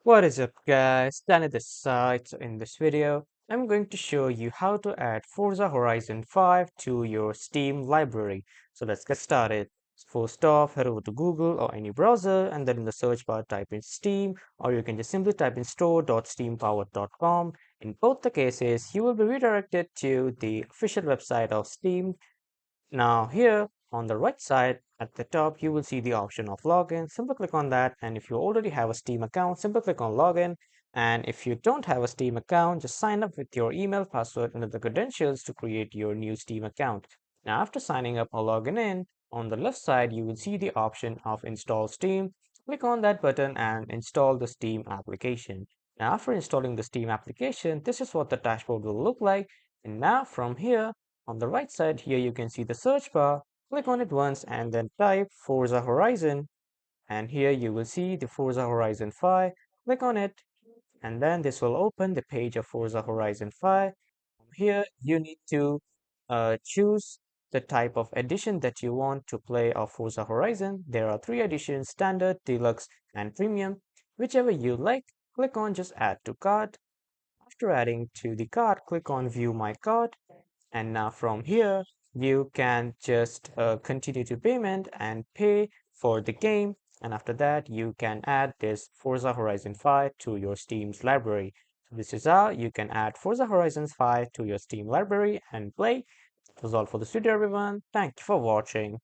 What is up guys, Danny this side. So in this video, I'm going to show you how to add Forza Horizon 5 to your Steam library. So let's get started. First off, head over to Google or any browser and then in the search bar type in Steam, or you can just simply type in store.steampowered.com. In both the cases, you will be redirected to the official website of Steam. Now here on the right side at the top, you will see the option of login. Simply click on that. And if you already have a Steam account, simply click on login. And if you don't have a Steam account, just sign up with your email password and the credentials to create your new Steam account. Now, after signing up or logging in, on the left side, you will see the option of install Steam. Click on that button and install the Steam application. Now, after installing the Steam application, this is what the dashboard will look like. And now from here, on the right side here, you can see the search bar. Click on it once and then type Forza Horizon. And here you will see the Forza Horizon 5. Click on it and then this will open the page of Forza Horizon 5. Here you need to choose the type of edition that you want to play of Forza Horizon. There are three editions: Standard, Deluxe, and Premium. Whichever you like, click on just add to cart. After adding to the cart, click on View My Cart. And now from here, you can just continue to payment and pay for the game. And after that, you can add this Forza Horizon 5 to your Steam's library. So this is how you can add Forza Horizon 5 to your Steam library and play. That was all for this video, everyone. Thank you for watching.